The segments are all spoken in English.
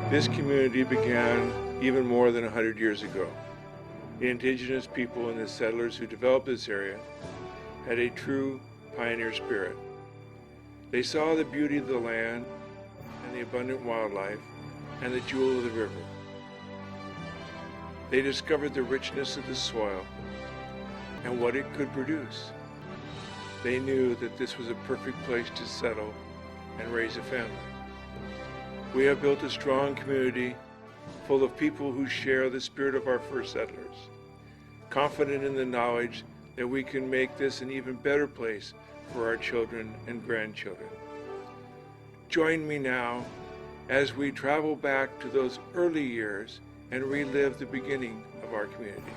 This community began even more than 100 years ago. The indigenous people and the settlers who developed this area had a true pioneer spirit. They saw the beauty of the land and the abundant wildlife and the jewel of the river. They discovered the richness of the soil and what it could produce. They knew that this was a perfect place to settle and raise a family. We have built a strong community full of people who share the spirit of our first settlers, confident in the knowledge that we can make this an even better place for our children and grandchildren. Join me now as we travel back to those early years and relive the beginning of our community.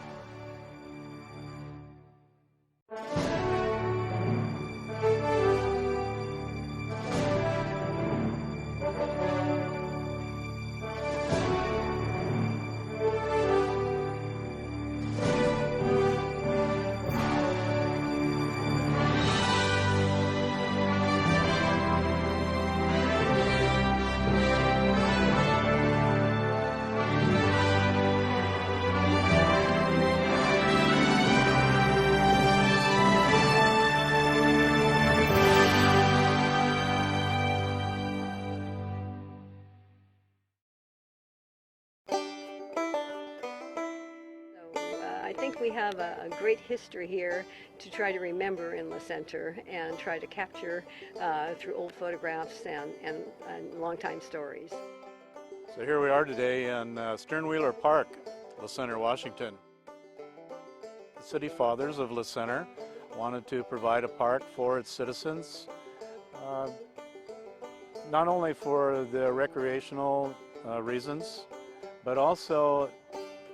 I think we have a great history here to try to remember in Le Centre and try to capture through old photographs and long-time stories. So here we are today in Sternwheeler Park, Le Centre, Washington. The City Fathers of Le Centre wanted to provide a park for its citizens, not only for the recreational reasons, but also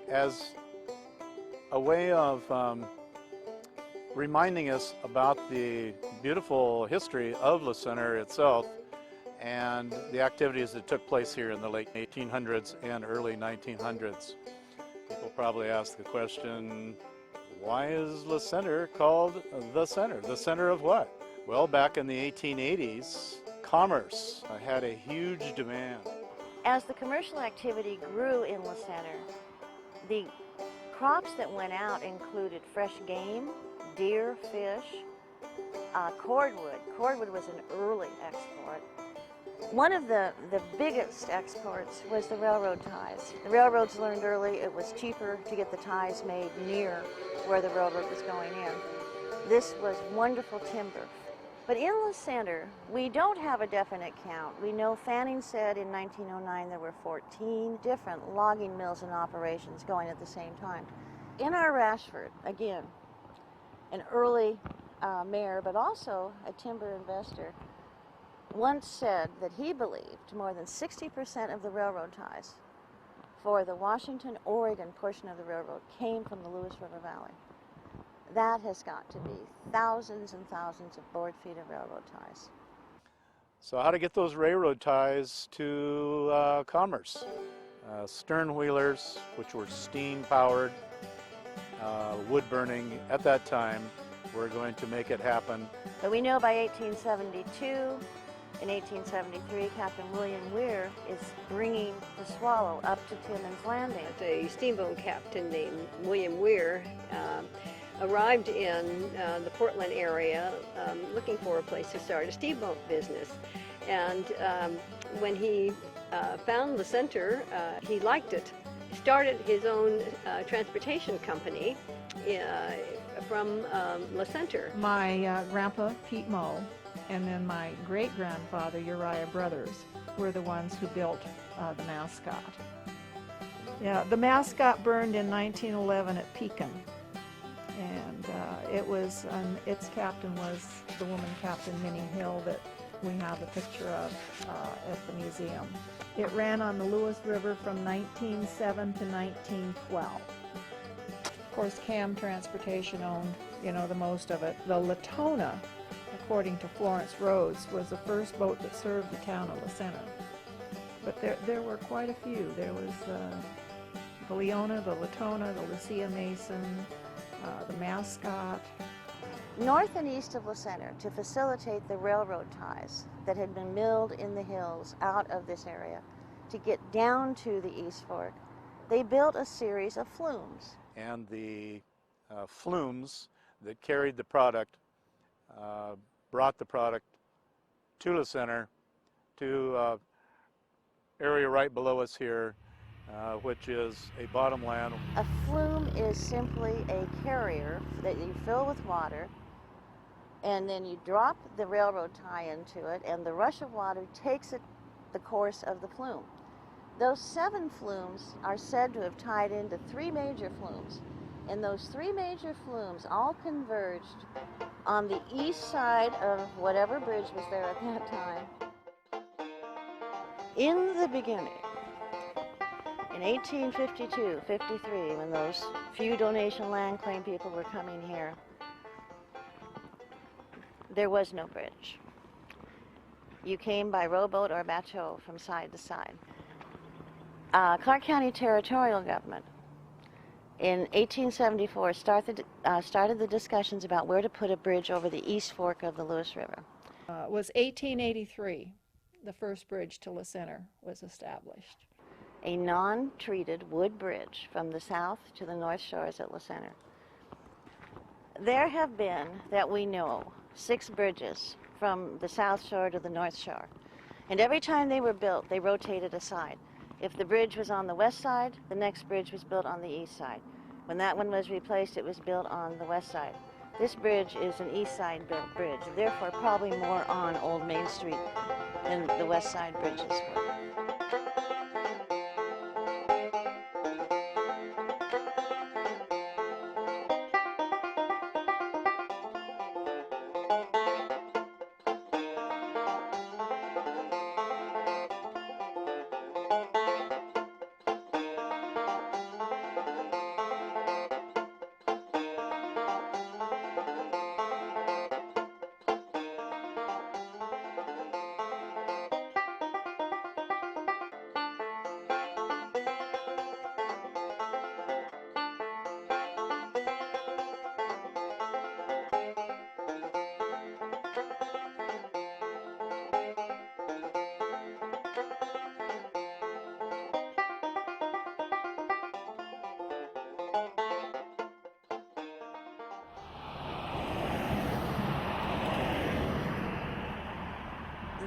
as a way of reminding us about the beautiful history of Le Centre itself and the activities that took place here in the late 1800s and early 1900s. People probably ask the question, why is Le Centre called the Centre? The center of what? Well, back in the 1880s, commerce had a huge demand. As the commercial activity grew in Le Centre, the crops that went out included fresh game, deer, fish, cordwood. Cordwood was an early export. One of the biggest exports was the railroad ties. The railroads learned early it was cheaper to get the ties made near where the railroad was going in. This was wonderful timber. But in Le Centre, we don't have a definite count. We know Fanning said in 1909 there were 14 different logging mills in operations going at the same time. In our Rashford, again, an early mayor, but also a timber investor, once said that he believed more than 60% of the railroad ties for the Washington-Oregon portion of the railroad came from the Lewis River Valley. That has got to be thousands and thousands of board feet of railroad ties. So how to get those railroad ties to commerce? Sternwheelers, which were steam-powered, wood-burning at that time, were going to make it happen. But we know by 1872, in 1873, Captain William Weir is bringing the Swallow up to Timmins Landing. A steamboat captain named William Weir arrived in the Portland area looking for a place to start a steamboat business. And when he found Le Centre, he liked it. He started his own transportation company from Le Centre. My grandpa, Pete Moe, and then my great-grandfather, Uriah Brothers, were the ones who built the Mascot. Yeah, the Mascot burned in 1911 at Pekin. And its captain was the woman, Captain Minnie Hill, that we have a picture of at the museum. It ran on the Lewis River from 1907 to 1912. Of course, CAM Transportation owned, the most of it. The Latona, according to Florence Rhodes, was the first boat that served the town of Le Centre. But there were quite a few. There was the Leona, the Latona, the Lucia Mason, the Mascot. north and east of La Center, to facilitate the railroad ties that had been milled in the hills out of this area to get down to the East Fork, they built a series of flumes. And the flumes that carried the product brought the product to La Center, to area right below us here, which is a bottomland. A flume is simply a carrier that you fill with water, and then you drop the railroad tie into it, and the rush of water takes it the course of the flume. Those 7 flumes are said to have tied into 3 major flumes, and those 3 major flumes all converged on the east side of whatever bridge was there at that time. In the beginning, in 1852-53, when those few donation land claim people were coming here, there was no bridge. You came by rowboat or bateau from side to side. Clark County Territorial Government in 1874 started the discussions about where to put a bridge over the East Fork of the Lewis River. It was 1883, the first bridge to La Center was established. A non-treated wood bridge from the south to the north shores at La Center. There have been, that we know, 6 bridges from the south shore to the north shore. And every time they were built, they rotated aside. If the bridge was on the west side, the next bridge was built on the east side. When that one was replaced, it was built on the west side. This bridge is an east side built bridge, therefore probably more on Old Main Street than the west side bridges were.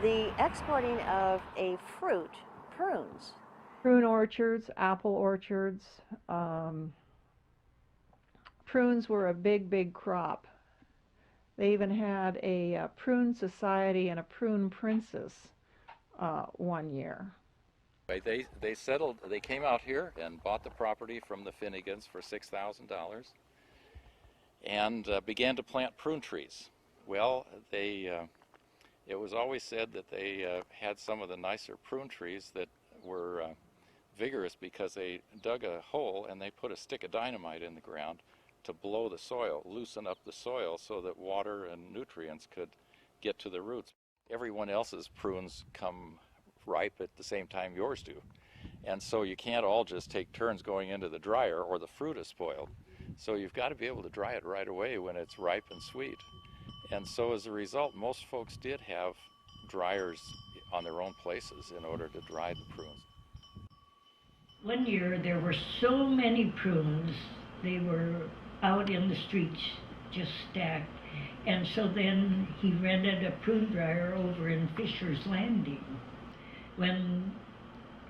The exporting of a fruit, prunes. Prune orchards, apple orchards. Prunes were a big crop. They even had a prune society and a prune princess one year. They settled, they came out here and bought the property from the Finnegans for $6,000 and began to plant prune trees. Well, it was always said that they had some of the nicer prune trees that were vigorous because they dug a hole and they put a stick of dynamite in the ground to blow the soil, loosen up the soil so that water and nutrients could get to the roots. Everyone else's prunes come ripe at the same time yours do. And so you can't all just take turns going into the dryer or the fruit is spoiled. So you've got to be able to dry it right away when it's ripe and sweet. And so as a result, most folks did have dryers on their own places in order to dry the prunes. One year there were so many prunes, they were out in the streets just stacked. And so then he rented a prune dryer over in Fisher's Landing. When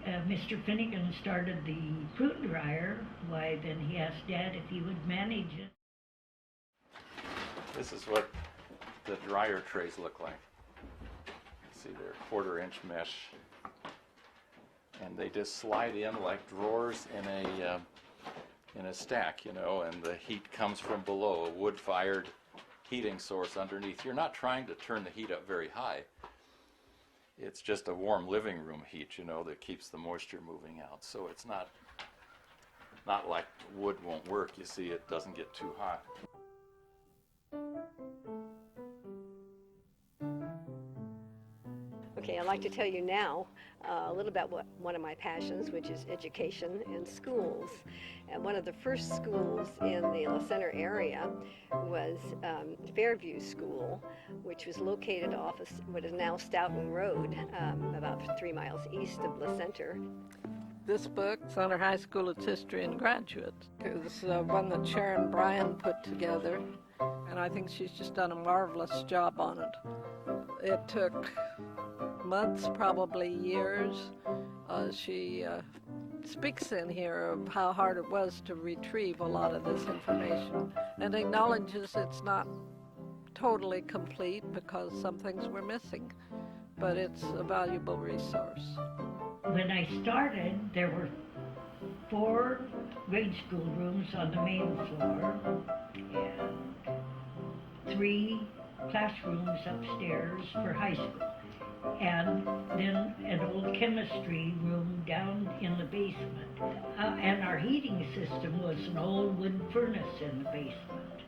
Mr. Finnegan started the prune dryer, why then he asked Dad if he would manage it. This is what the dryer trays look like. See, they're 1/4-inch mesh, and they just slide in like drawers in a stack, you know, and the heat comes from below, a wood-fired heating source underneath. You're not trying to turn the heat up very high. It's just a warm living room heat, you know, that keeps the moisture moving out. So it's not like wood won't work. You see, it doesn't get too hot. The Okay, I'd like to tell you now a little about one of my passions, which is education and schools. And one of the first schools in the La Center area was Fairview School, which was located off of what is now Stoughton Road, about 3 miles east of La Center. This book, Center High School, Its History and Graduates, is one that Sharon Bryan put together, and I think she's just done a marvelous job on it. It took months, probably years. She speaks in here of how hard it was to retrieve a lot of this information and acknowledges it's not totally complete because some things were missing, but it's a valuable resource. When I started, there were 4 grade school rooms on the main floor and 3 classrooms upstairs for high school. And then an old chemistry room down in the basement. And our heating system was an old wood furnace in the basement.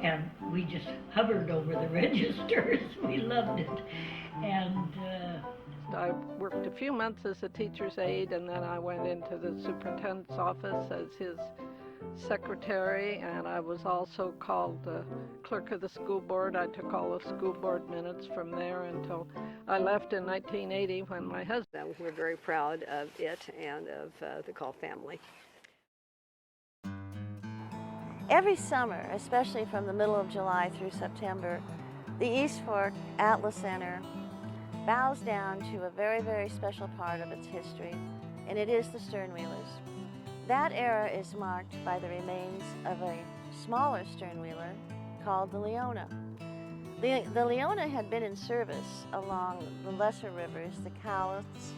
And we just hovered over the registers. We loved it. And I worked a few months as a teacher's aide, and then I went into the superintendent's office as his secretary, and I was also called clerk of the school board. I took all the school board minutes from there until I left in 1980 when my husband. We're very proud of it and of the Call family. Every summer, especially from the middle of July through September, the East Fork at La Center bows down to a very, very special part of its history, and it is the Sternwheelers. That era is marked by the remains of a smaller sternwheeler called the Leona. The Leona had been in service along the lesser rivers, the Cowlitz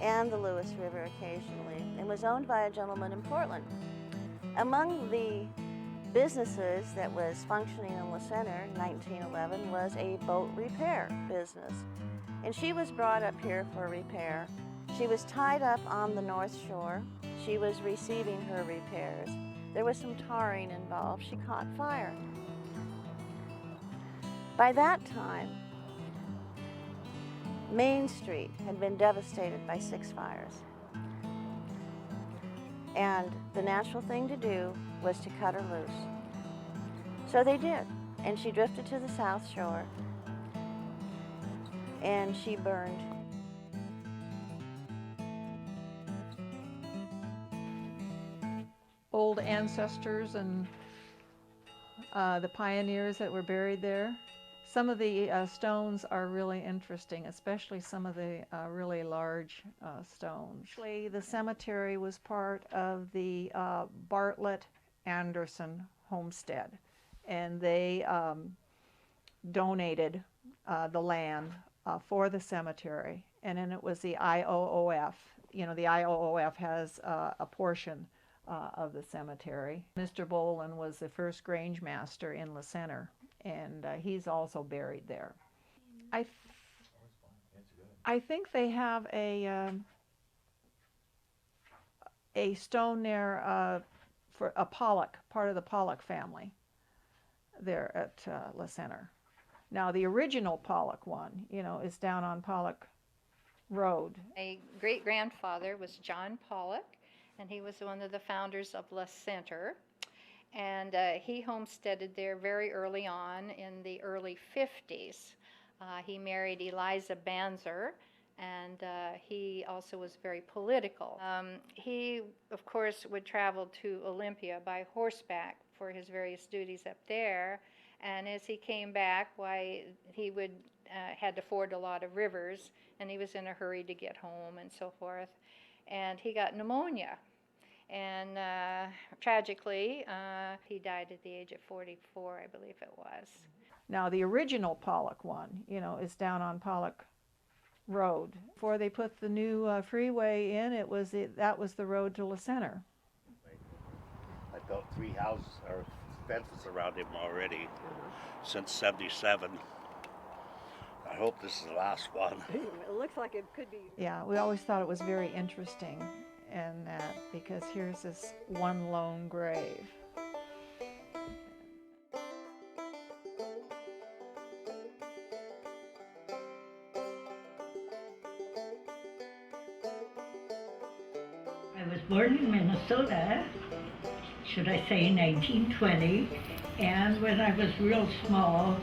and the Lewis River occasionally, and was owned by a gentleman in Portland. Among the businesses that was functioning in La Center in 1911 was a boat repair business. And she was brought up here for repair. She was tied up on the North Shore. She was receiving her repairs. There was some tarring involved. She caught fire. By that time, Main Street had been devastated by 6 fires. And the natural thing to do was to cut her loose. So they did, and she drifted to the South Shore, and she burned. Old ancestors and the pioneers that were buried there. Some of the stones are really interesting, especially some of the really large stones. Actually, the cemetery was part of the Bartlett Anderson homestead, and they donated the land for the cemetery, and then it was the IOOF. You know, the IOOF has a portion of the cemetery. Mr. Boland was the first grange master in La Center, and he's also buried there. I think they have a stone there for a Pollock, part of the Pollock family there at La Center. Now the original Pollock one, you know, is down on Pollock Road. My great-grandfather was John Pollock, and he was one of the founders of La Center. And he homesteaded there very early on in the early 50s. He married Eliza Banzer, and he also was very political. He, of course, would travel to Olympia by horseback for his various duties up there. And as he came back, why, he would had to ford a lot of rivers, and he was in a hurry to get home and so forth. And he got pneumonia. And tragically, he died at the age of 44, I believe it was. Now the original Pollock one, you know, is down on Pollock Road. Before they put the new freeway in, that was the road to La Center. I built 3 houses or fences around him already since '77. I hope this is the last one. It looks like it could be. Yeah, we always thought it was very interesting, and because here's this one lone grave. I was born in Minnesota, should I say 1920, and when I was real small,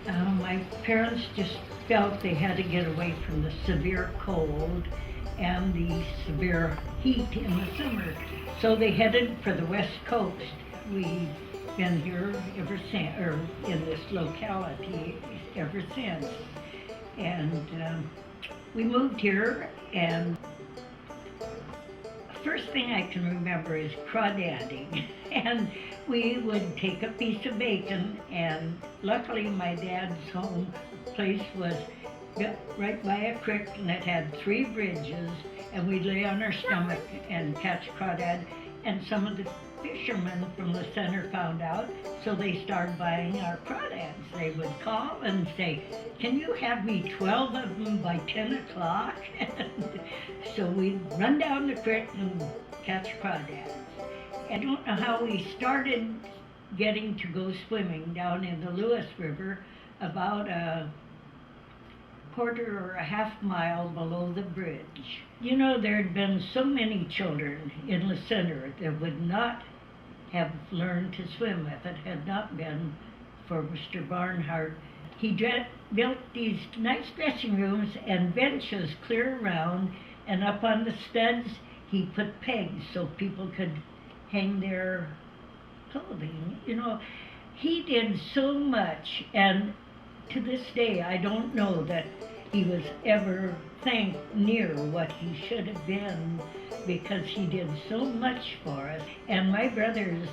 my parents just felt they had to get away from the severe cold and the severe heat in the summer. So they headed for the West Coast. We've been here ever since, or in this locality ever since. And we moved here, and the first thing I can remember is crawdadding. And we would take a piece of bacon, and luckily my dad's home place was right by a creek, and it had 3 bridges, and we'd lay on our stomach and catch crawdad. And some of the fishermen from the center found out, so they started buying our crawdads. They would call and say, "Can you have me 12 of them by 10 o'clock?" So we'd run down the creek and catch crawdads. I don't know how we started getting to go swimming down in the Lewis River, about a quarter or a half mile below the bridge. You know, there had been so many children in the center that would not have learned to swim if it had not been for Mr. Barnhart. He built these nice dressing rooms and benches clear around, and up on the studs he put pegs so people could hang their clothing. You know, he did so much, and to this day I don't know that he was ever thanked near what he should have been, because he did so much for us. And my brothers,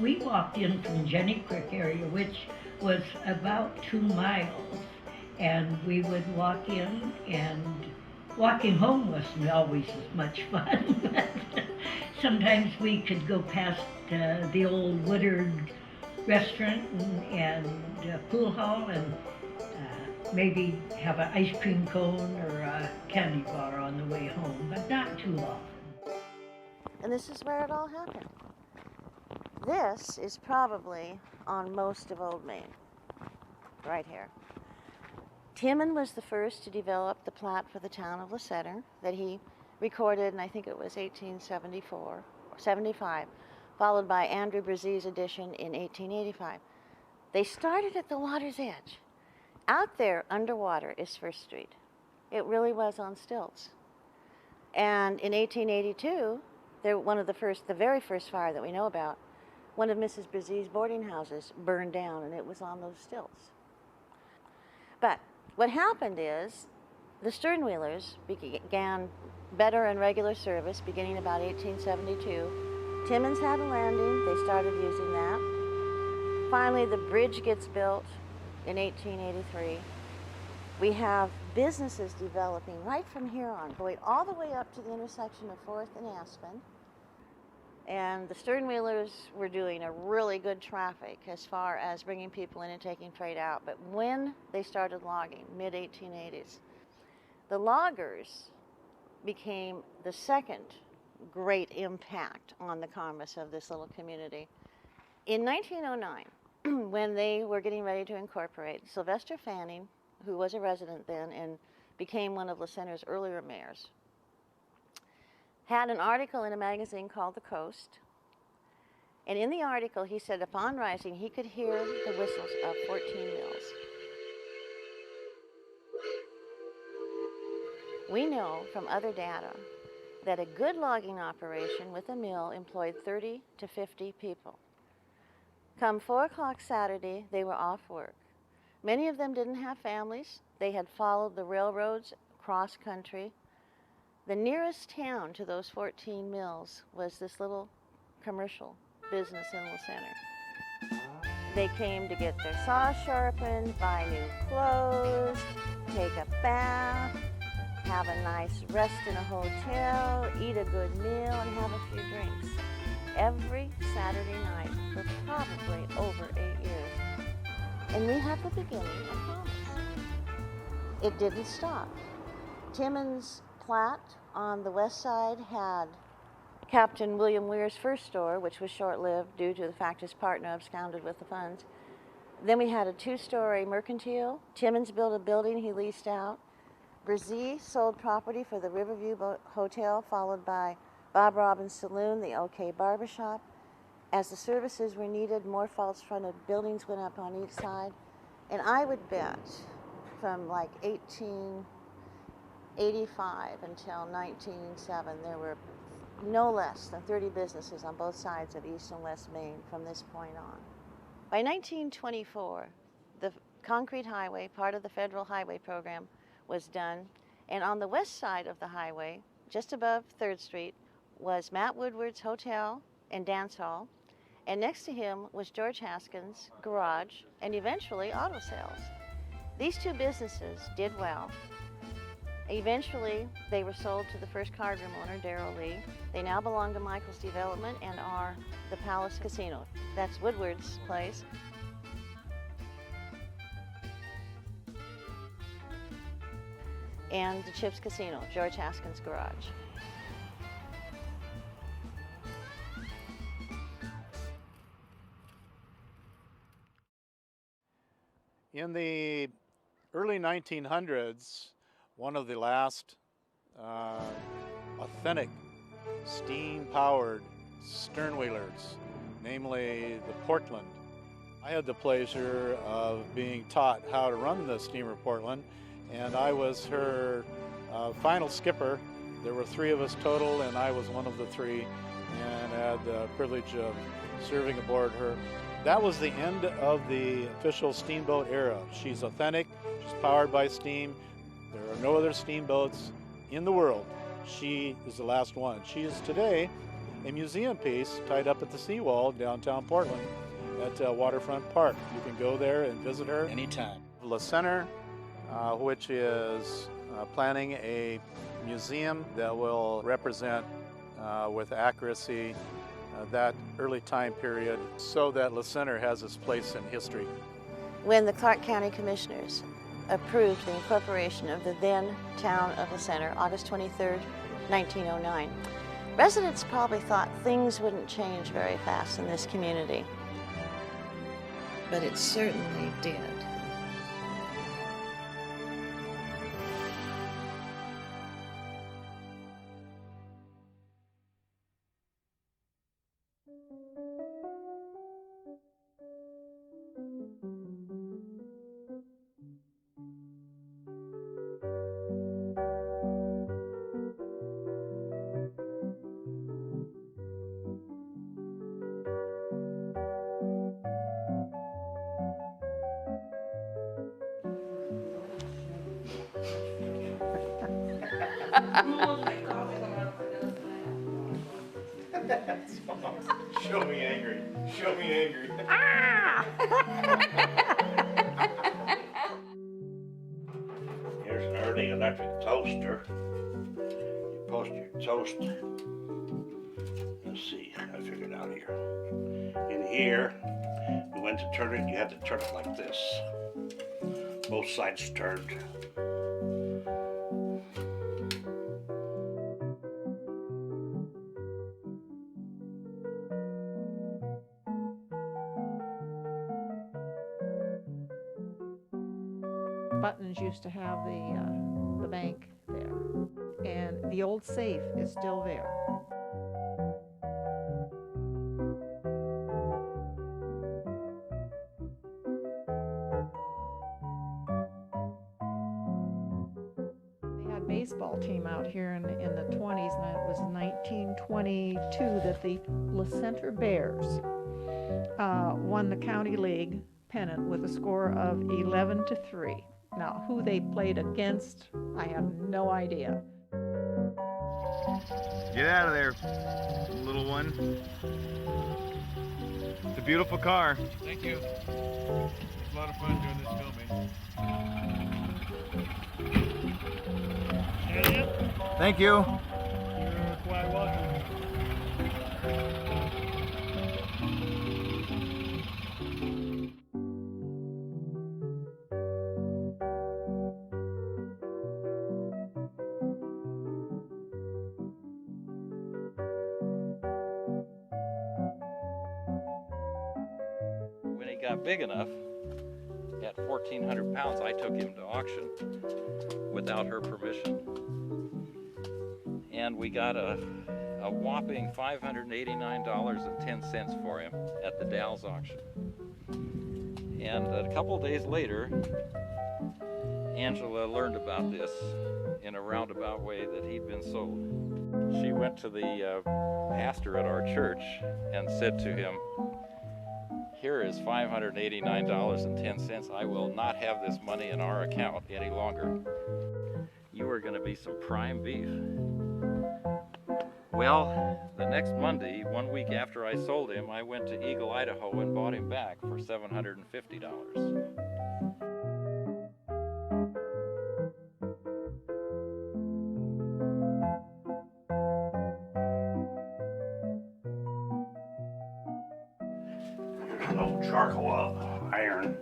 we walked in from Jenny Creek area, which was about 2 miles, and we would walk in, and walking home wasn't always as much fun. But sometimes we could go past the old Woodard restaurant and pool hall, and maybe have an ice cream cone or a candy bar on the way home, but not too often. And this is where it all happened. This is probably on most of Old Main, right here. Timon was the first to develop the plat for the town of LaCenter that he recorded, and I think it was 1874 or 75, followed by Andrew Brzez's edition in 1885. They started at the water's edge. Out there underwater is First Street. It really was on stilts. And in 1882, the very first fire that we know about, one of Mrs. Brzez's boarding houses burned down, and it was on those stilts. But what happened is the Sternwheelers began better and regular service beginning about 1872. Timmins had a landing. They started using that. Finally, the bridge gets built in 1883. We have businesses developing right from here on, going all the way up to the intersection of 4th and Aspen. And the Sternwheelers were doing a really good traffic as far as bringing people in and taking freight out. But when they started logging, mid-1880s, the loggers became the second great impact on the commerce of this little community. In 1909, when they were getting ready to incorporate, Sylvester Fanning, who was a resident then and became one of LaCenter's earlier mayors, had an article in a magazine called The Coast. And in the article, he said upon rising, he could hear the whistles of 14 mills. We know from other data that a good logging operation with a mill employed 30 to 50 people. Come 4 o'clock Saturday, they were off work. Many of them didn't have families. They had followed the railroads cross country. The nearest town to those 14 mills was this little commercial business in LaCenter. They came to get their saws sharpened, buy new clothes, take a bath, have a nice rest in a hotel, eat a good meal, and have a few drinks. Every Saturday night for probably over 8 years. And we have the beginning of promise. It didn't stop. Timmins Platte on the west side had Captain William Weir's first store, which was short-lived due to the fact his partner absconded with the funds. Then we had a 2-story mercantile. Timmins built a building he leased out. Brzez sold property for the Riverview Hotel, followed by Bob Robbins Saloon, the OK Barbershop. As the services were needed, more false fronted buildings went up on each side. And I would bet from like 1885 until 1907, there were no less than 30 businesses on both sides of East and West Main from this point on. By 1924, the concrete highway, part of the federal highway program, was done. And on the west side of the highway, just above 3rd Street, was Matt Woodward's Hotel and Dance Hall. And next to him was George Haskins' garage and eventually auto sales. These two businesses did well. Eventually, they were sold to the first cardroom owner, Darrell Lee. They now belong to Michael's Development and are the Palace Casino. That's Woodward's place. And the Chips Casino, George Haskins' garage. In the early 1900s, one of the last authentic steam-powered sternwheelers, namely the Portland. I had the pleasure of being taught how to run the steamer Portland, and I was her final skipper. There were 3 of us total, and I was one of the 3, and had the privilege of serving aboard her. That was the end of the official steamboat era. She's authentic, she's powered by steam. There are no other steamboats in the world. She is the last one. She is today a museum piece tied up at the seawall downtown Portland at Waterfront Park. You can go there and visit her anytime. Le Center, which is planning a museum that will represent with accuracy that early time period so that Le Center has its place in history. When the Clark County Commissioners approved the incorporation of the then town of Le Center, August 23rd, 1909, residents probably thought things wouldn't change very fast in this community. But it certainly did. Show me angry. Show me angry. Here's an early electric toaster. You post your toast. Let's see, I figured it out here. In here, when to turn it, you had to turn it like this. Both sides turned. Buttons used to have the bank there, and the old safe is still there. They had a baseball team out here in the 20s, and it was 1922 that the Le Center Bears won the County League pennant with a score of 11-3. Now, who they played against, I have no idea. Get out of there, little one. It's a beautiful car. Thank you. It's a lot of fun doing this filming. Thank you. You're quite welcome. When he got big enough, at 1,400 pounds, I took him to auction without her permission. And we got a a whopping $589.10 for him at the Dalles auction. And a couple days later, Angela learned about this in a roundabout way that he'd been sold. She went to the pastor at our church and said to him, "Here is $589.10. I will not have this money in our account any longer. You are going to be some prime beef." Well, the next Monday, 1 week after I sold him, I went to Eagle, Idaho and bought him back for $750. Here's an old charcoal iron.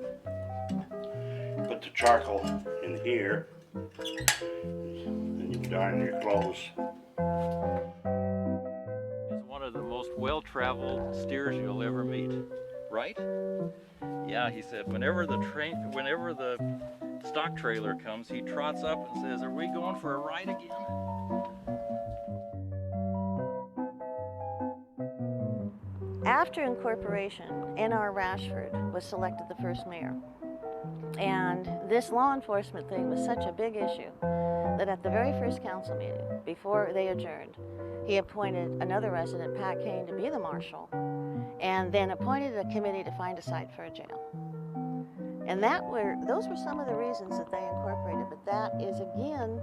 Put the charcoal in here, and you can iron your clothes. He's one of the most well-traveled steers you'll ever meet, right? Yeah, he said whenever the stock trailer comes, he trots up and says, "Are we going for a ride again?" After incorporation, N.R. Rashford was selected the first mayor. And this law enforcement thing was such a big issue that at the very first council meeting, before they adjourned, he appointed another resident, Pat Kane, to be the marshal, and then appointed a committee to find a site for a jail. And those were some of the reasons that they incorporated, but that is, again,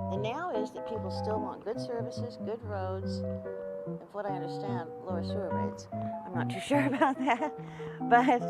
the now is that people still want good services, good roads, and from what I understand, lower sewer rates. I'm not too sure about that, but